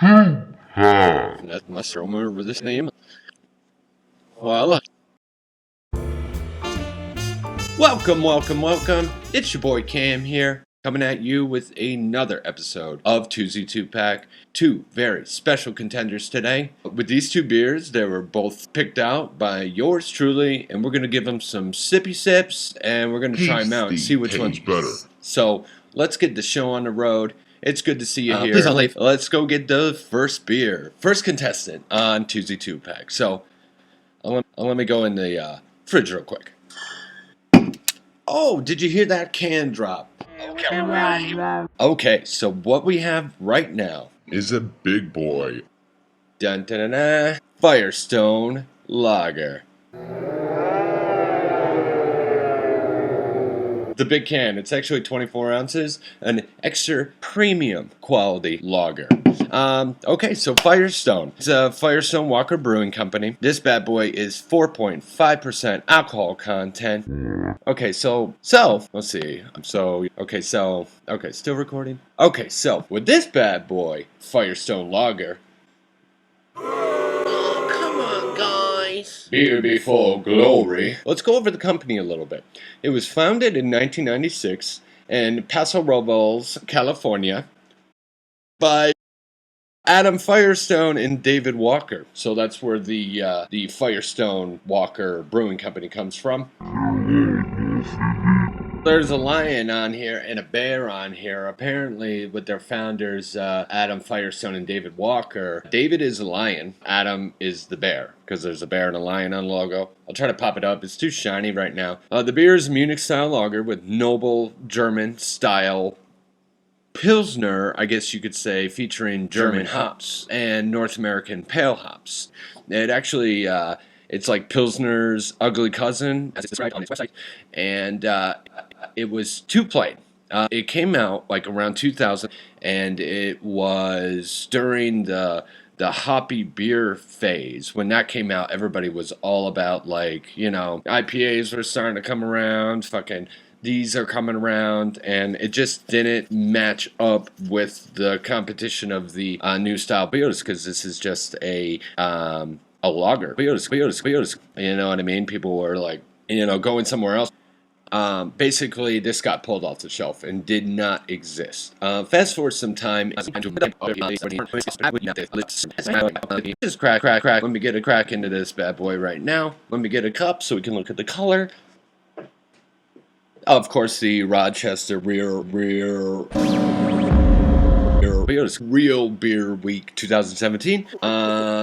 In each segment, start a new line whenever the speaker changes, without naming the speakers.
That must remember this name. Well, welcome. It's your boy Cam here, coming at you with another episode of Twosy 2-Pack. Two very special contenders today. With these two beers, they were both picked out by yours truly, and we're going to give them some sippy sips, and we're going to try them out and see which one's better. So, let's get the show on the road. It's good to see you here.
Please don't leave.
Let's go get the first beer. First contestant on Twosy 2-Pack. So, let me go in the fridge real quick. Oh, did you hear that can drop?
Okay, we're ready.
Okay, so what we have right now
is a big boy.
Dun dun dun dun, Firestone Lager. The big can, it's actually 24 ounces, an extra premium quality lager. Okay, so Firestone. It's a Firestone Walker Brewing Company. This bad boy is 4.5% alcohol content. Okay, so, let's see. Still recording? Okay, so, with this bad boy, Firestone Lager, beer before glory. Let's go over the company a little bit. It was founded in 1996 in Paso Robles, California, by Adam Firestone and David Walker. So that's where the Firestone Walker Brewing Company comes from. There's a lion on here and a bear on here. Apparently, with their founders, Adam Firestone and David Walker, David is a lion, Adam is the bear, because there's a bear and a lion on the logo. I'll try to pop it up. It's too shiny right now. The beer is Munich-style lager with noble German-style Pilsner, I guess you could say, featuring German hops and North American pale hops. It actually, it's like Pilsner's ugly cousin, as it's described on its website, and it was two-plane. It came out like around 2000, and it was during the HOPPY beer phase. When that came out, everybody was all about, like, IPAs were starting to come around, these are coming around, and it just didn't match up with the competition of the new style beers, because this is just a lager. Beers. You know what I mean? People were like, going somewhere else. Basically, this got pulled off the shelf and did not exist. Fast forward some time. Just crack. Let me get a crack into this bad boy right now. Let me get a cup so we can look at the color. Of course, the Rochester Real Beer Week 2017.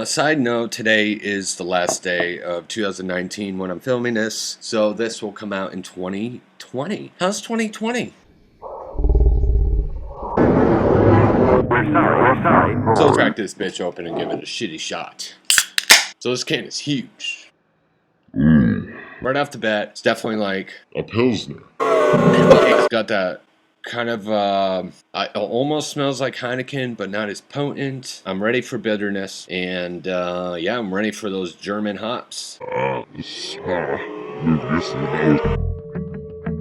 Side note, today is the last day of 2019 when I'm filming this, so this will come out in 2020. How's 2020?
We're sorry.
So let's crack this bitch open and give it a shitty shot. So this can is huge. Right off the bat, it's definitely like
a Pilsner.
It's got that kind of, it almost smells like Heineken, but not as potent. I'm ready for bitterness, and I'm ready for those German hops.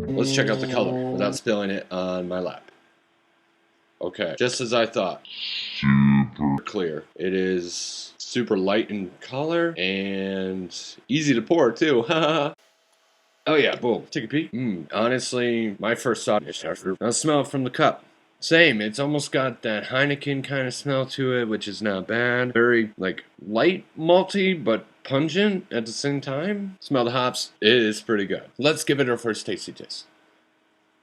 Let's check out the color without spilling it on my lap. Okay, just as I thought. Super clear. It is super light in color and easy to pour too. Oh yeah, boom. Take a peek. Honestly, my first thought is I'll smell it from the cup. Same, it's almost got that Heineken kind of smell to it, which is not bad. Very, light malty, but pungent at the same time. Smell the hops. It is pretty good. Let's give it our first tasty taste.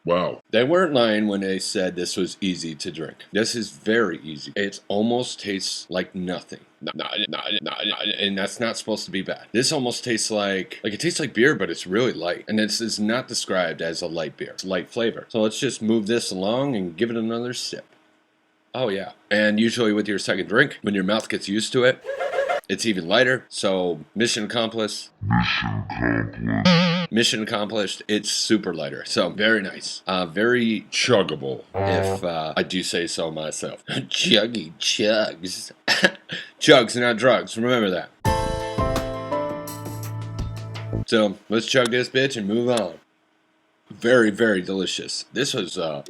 Wow.
They weren't lying when they said this was easy to drink. This is very easy. It almost tastes like nothing. And that's not supposed to be bad. This almost tastes like it tastes like beer, but it's really light. And this is not described as a light beer. It's light flavor. So let's just move this along and give it another sip. Oh yeah. And usually with your second drink, when your mouth gets used to it, it's even lighter. So mission accomplished. Mission accomplished. It's super lighter. So very nice. Very chuggable, if I do say so myself. Chuggy chugs. Chugs, not drugs. Remember that. So let's chug this bitch and move on. Very, very delicious. This was a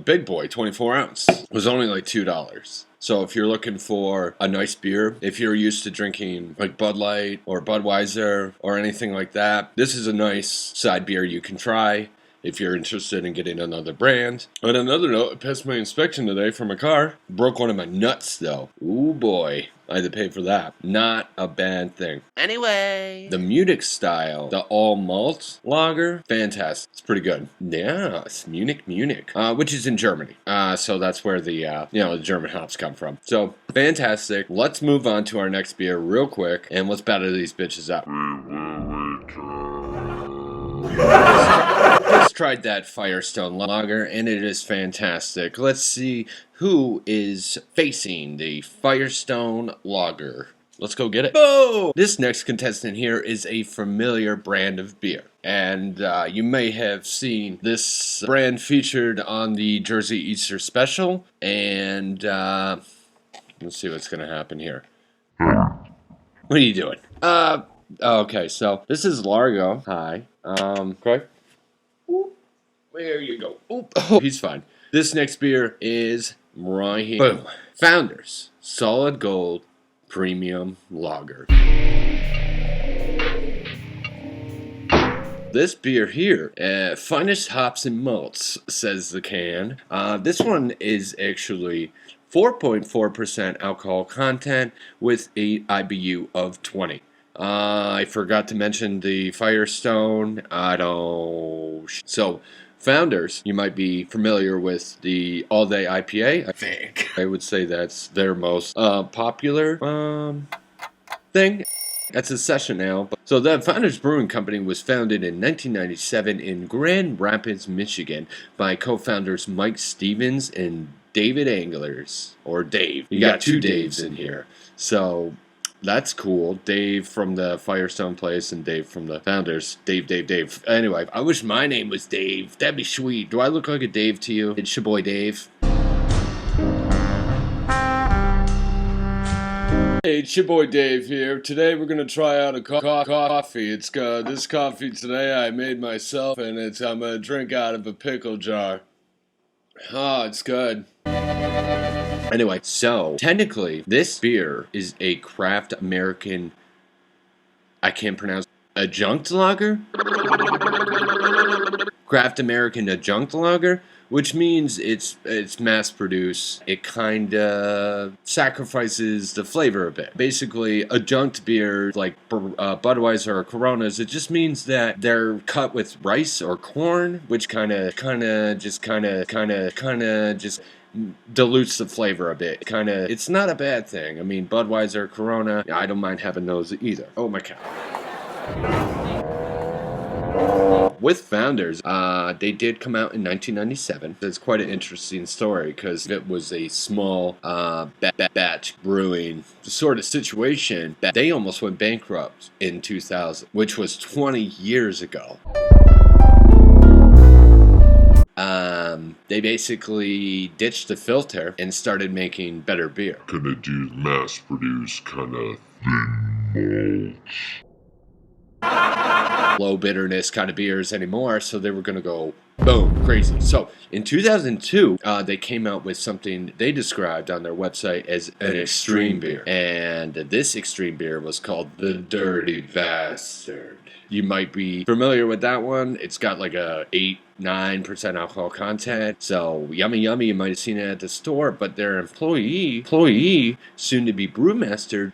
big boy, 24 ounce, was only like $2. So if you're looking for a nice beer, if you're used to drinking like Bud Light or Budweiser or anything like that, this is a nice side beer you can try if you're interested in getting another brand. On another note, I passed my inspection today for my car. Broke one of my nuts though. Ooh boy, I had to pay for that. Not a bad thing. Anyway, the Munich style, the all malt lager, fantastic. It's pretty good. Yeah, it's Munich, which is in Germany. So that's where the the German hops come from. So fantastic. Let's move on to our next beer real quick, and let's batter these bitches up. Just tried that Firestone lager, and it is fantastic. Let's see who is facing the Firestone lager. Let's go get it. Oh! This next contestant here is a familiar brand of beer. And you may have seen this brand featured on the Jersey Easter special. And let's see what's going to happen here. What are you doing? Okay, so this is Largo. Hi. Okay. There you go. Oop. Oh, he's fine. This next beer is right here. Boom. Founders Solid Gold Premium Lager. This beer here, finest hops and malts, says the can. This one is actually 4.4% alcohol content with a IBU of 20. I forgot to mention the Firestone. So, Founders, you might be familiar with the All Day IPA. I think I would say that's their most popular thing. That's a session ale. So the Founders Brewing Company was founded in 1997 in Grand Rapids, Michigan by co-founders Mike Stevens and David Anglers, or Dave. You got two Daves in here. So that's cool. Dave from the Firestone place and Dave from the Founders. Dave. Anyway, I wish my name was Dave. That'd be sweet. Do I look like a Dave to you? It's Shaboi Dave. Hey, it's your boy Dave here. Today we're gonna try out a coffee. It's this coffee today I made myself, and I'm gonna drink out of a pickle jar. Oh, it's good. Anyway, so technically, this beer is a craft American, I can't pronounce, adjunct lager? Craft American adjunct lager, which means it's mass produced. It kind of sacrifices the flavor a bit. Basically, adjunct beer like Budweiser or Coronas, it just means that they're cut with rice or corn, which kind of dilutes the flavor a bit. It's not a bad thing. I mean, Budweiser, Corona, I don't mind having those either. Oh my god. With Founders, they did come out in 1997. It's quite an interesting story because it was a small batch brewing sort of situation. They almost went bankrupt in 2000, which was 20 years ago. They basically ditched the filter and started making better beer.
Gonna do mass produce kind of thin malts.
Low bitterness kind of beers anymore, so they were gonna go boom, crazy. So in 2002, they came out with something they described on their website as an extreme beer. And this extreme beer was called the Dirty Bastard. You might be familiar with that one. It's got like a 8-9% alcohol content. So yummy. You might have seen it at the store. But their employee, soon to be brewmaster,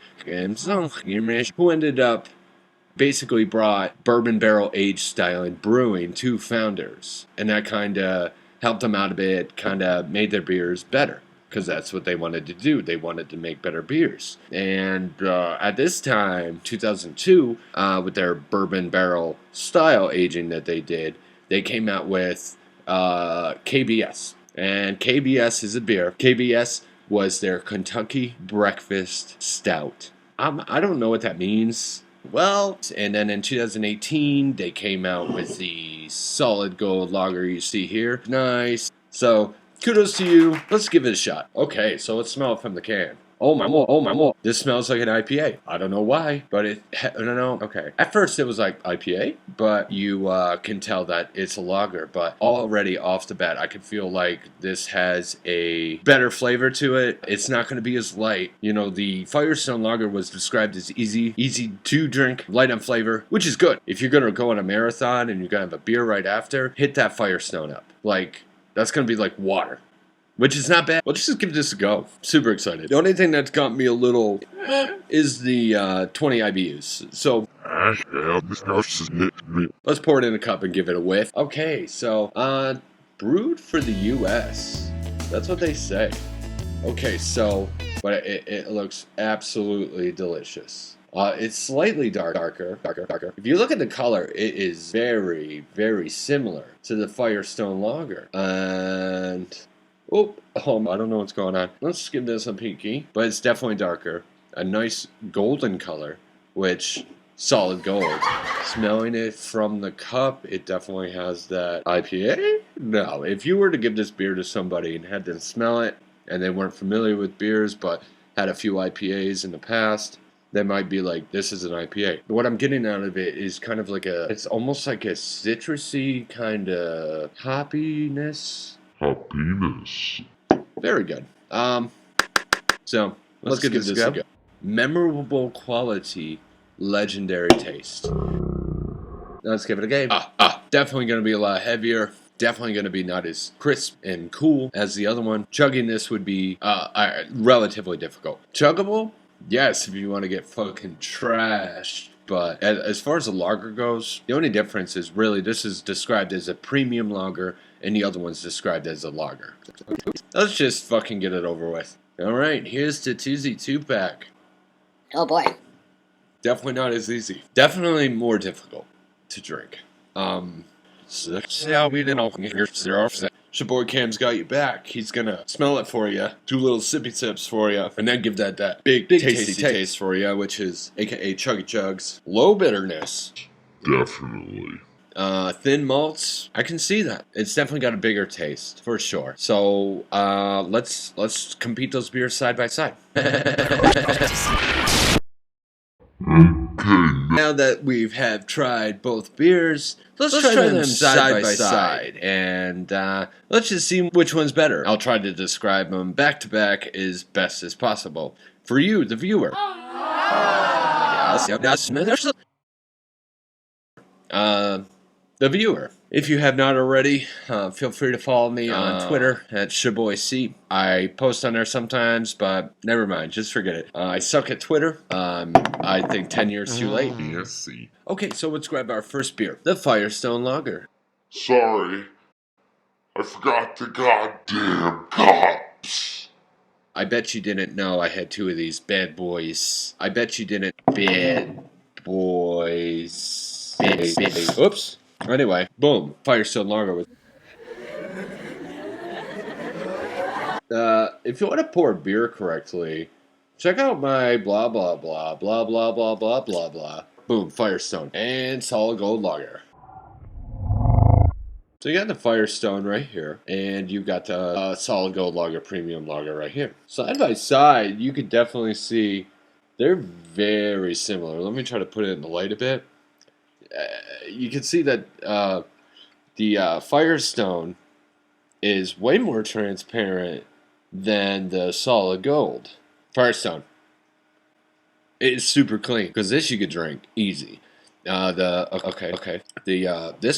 who ended up basically brought bourbon barrel aged style in brewing to Founders, and that kind of helped them out a bit. Kind of made their beers better. Because that's what they wanted to do. They wanted to make better beers. And at this time, 2002, with their bourbon barrel style aging that they did, they came out with KBS. And KBS is a beer. KBS was their Kentucky Breakfast Stout. I don't know what that means. Well, and then in 2018, they came out with the Solid Gold Lager you see here. Nice. So kudos to you. Let's give it a shot. Okay, so let's smell it from the can. Oh my. This smells like an IPA. I don't know why, but I don't know. Okay. At first it was like IPA, but you can tell that it's a lager. But already off the bat, I can feel like this has a better flavor to it. It's not going to be as light. You know, the Firestone lager was described as easy to drink, light on flavor, which is good. If you're going to go on a marathon and you're going to have a beer right after, hit that Firestone up. Like, that's going to be like water. Which is not bad. Let's just give this a go. Super excited. The only thing that's got me a little is the 20 IBUs. So let's pour it in a cup and give it a whiff. Okay, so brewed for the U.S. That's what they say. Okay, so but it looks absolutely delicious. It's slightly darker. If you look at the color, it is very, very similar to the Firestone lager. And oh, I don't know what's going on. Let's give this a peeky. But it's definitely darker. A nice golden color, which, solid gold. Smelling it from the cup, it definitely has that IPA? No, if you were to give this beer to somebody and had them smell it, and they weren't familiar with beers, but had a few IPAs in the past, they might be like, this is an IPA. What I'm getting out of it is kind of like it's almost like a citrusy kind of hoppiness.
Happiness.
Very good. So let's give this a go. Memorable quality, legendary taste. Let's give it a game. Definitely going to be a lot heavier. Definitely going to be not as crisp and cool as the other one. Chugging this would be relatively difficult. Chuggable? Yes, if you want to get fucking trashed. But as far as the lager goes, the only difference is really this is described as a premium lager and the other one's described as a lager. Let's just fucking get it over with. Alright, here's the Twosy 2-pack.
Oh boy.
Definitely not as easy. Definitely more difficult to drink. Shaboi Cam's got you back. He's gonna smell it for you, do little sippy sips for you, and then give that big tasty taste for you, which is aka chuggy chugs. Low bitterness.
Definitely.
Thin malts. I can see that. It's definitely got a bigger taste for sure. So let's compete those beers side by side. Now that we have tried both beers, let's try them side by side, and let's just see which one's better. I'll try to describe them back to back as best as possible for you, the viewer. The viewer. If you have not already, feel free to follow me on Twitter at Shaboi Cam. I post on there sometimes, but never mind, just forget it. I suck at Twitter. I think 10 years too late.
Yes.
Okay, so let's grab our first beer, the Firestone Lager.
Sorry, I forgot the goddamn cups.
I bet you didn't know I had two of these bad boys. I bet you didn't. Bad boys. Oops. Anyway, boom, Firestone Lager. If you want to pour beer correctly, check out my blah blah blah blah blah blah blah blah blah. Boom, Firestone and solid gold lager. So you got the Firestone right here, and you've got the solid gold lager premium lager right here. Side by side, you can definitely see they're very similar. Let me try to put it in the light a bit. You can see that the Firestone is way more transparent than the solid gold. Firestone is super clean because this you could drink easy. This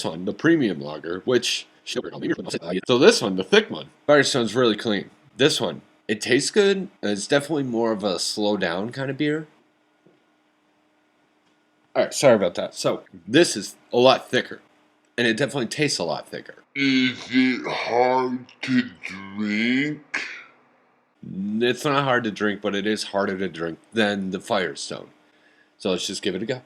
one, the premium lager, which so this one, the thick one, Firestone's really clean. This one, it tastes good. It's definitely more of a slow down kind of beer. Alright, sorry about that. So, this is a lot thicker. And it definitely tastes a lot thicker.
Is it hard to drink?
It's not hard to drink, but it is harder to drink than the Firestone. So let's just give it a go.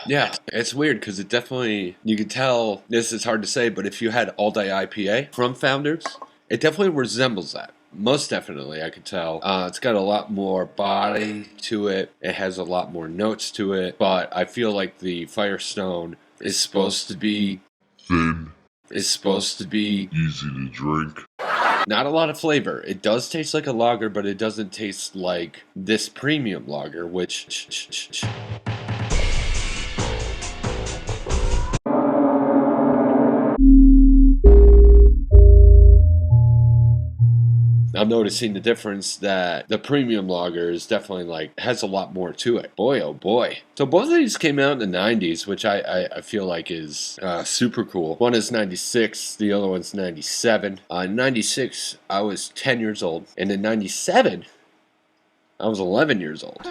Yeah, it's weird because it definitely, you can tell, this is hard to say, but if you had All Day IPA from Founders, it definitely resembles that. Most definitely, I could tell. It's got a lot more body to it. It has a lot more notes to it. But I feel like the Firestone is supposed to be
Thin.
It's supposed to be
easy to drink.
Not a lot of flavor. It does taste like a lager, but it doesn't taste like this premium lager, which... I'm noticing the difference that the premium lager is definitely like has a lot more to it. Boy, oh boy. So both of these came out in the 90s, which I feel like is super cool. One is 96, the other one's 97. In 96, I was 10 years old. And in 97, I was 11 years old.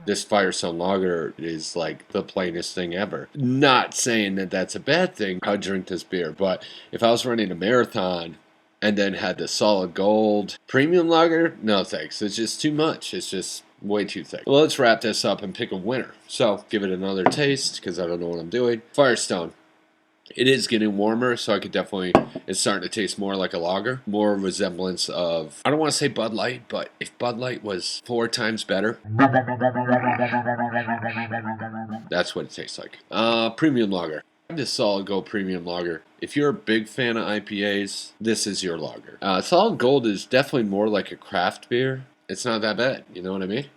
This Firestone lager is like the plainest thing ever. Not saying that that's a bad thing. I'd drink this beer, but if I was running a marathon and then had the solid gold premium lager, no thanks. It's just too much. It's just way too thick. Well, let's wrap this up and pick a winner. So, give it another taste, because I don't know what I'm doing. Firestone. It is getting warmer, so I could definitely, it's starting to taste more like a lager. More resemblance of, I don't want to say Bud Light, but if Bud Light was 4 times better, that's what it tastes like. Premium lager. This Solid Gold Premium Lager. If you're a big fan of IPAs, this is your lager. Solid Gold is definitely more like a craft beer. It's not that bad, you know what I mean?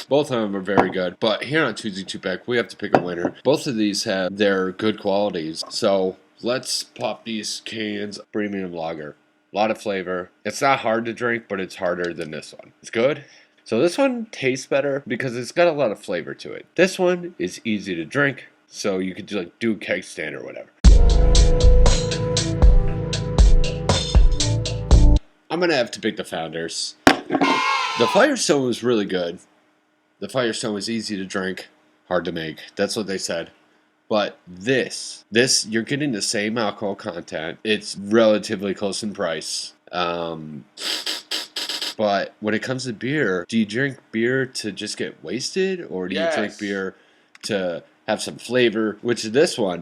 Both of them are very good, but here on Twosy Two-Pack, we have to pick a winner. Both of these have their good qualities, so let's pop these cans. Premium lager. A lot of flavor. It's not hard to drink, but it's harder than this one. It's good. So this one tastes better because it's got a lot of flavor to it. This one is easy to drink, so you could like do a keg stand or whatever. I'm going to have to pick the Founders. The Firestone was really good. The Firestone was easy to drink, hard to make. That's what they said. But this, you're getting the same alcohol content. It's relatively close in price. But when it comes to beer, do you drink beer to just get wasted? Or do you drink beer to have some flavor? Which this one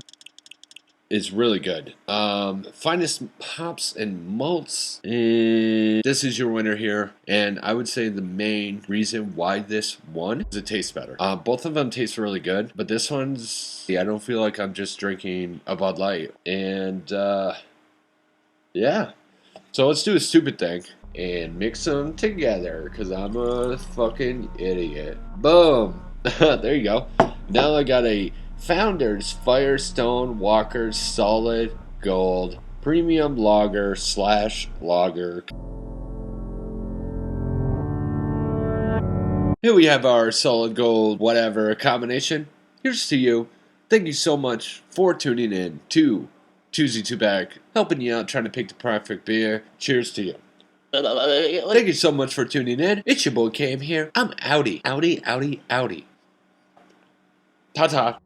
is really good. Finest hops and malts. And this is your winner here. And I would say the main reason why this won is it tastes better. Both of them taste really good. But this one's, I don't feel like I'm just drinking a Bud Light. And yeah. So let's do a stupid thing and mix them together, because I'm a fucking idiot. Boom. There you go. Now I got a Founders Firestone Walker Solid Gold Premium Lager / Lager. Here we have our Solid Gold whatever combination. Here's to you. Thank you so much for tuning in to Twosy Two-Pack, helping you out trying to pick the perfect beer. Cheers to you. Thank you so much for tuning in. It's your boy Cam here. I'm outie. Ta-ta.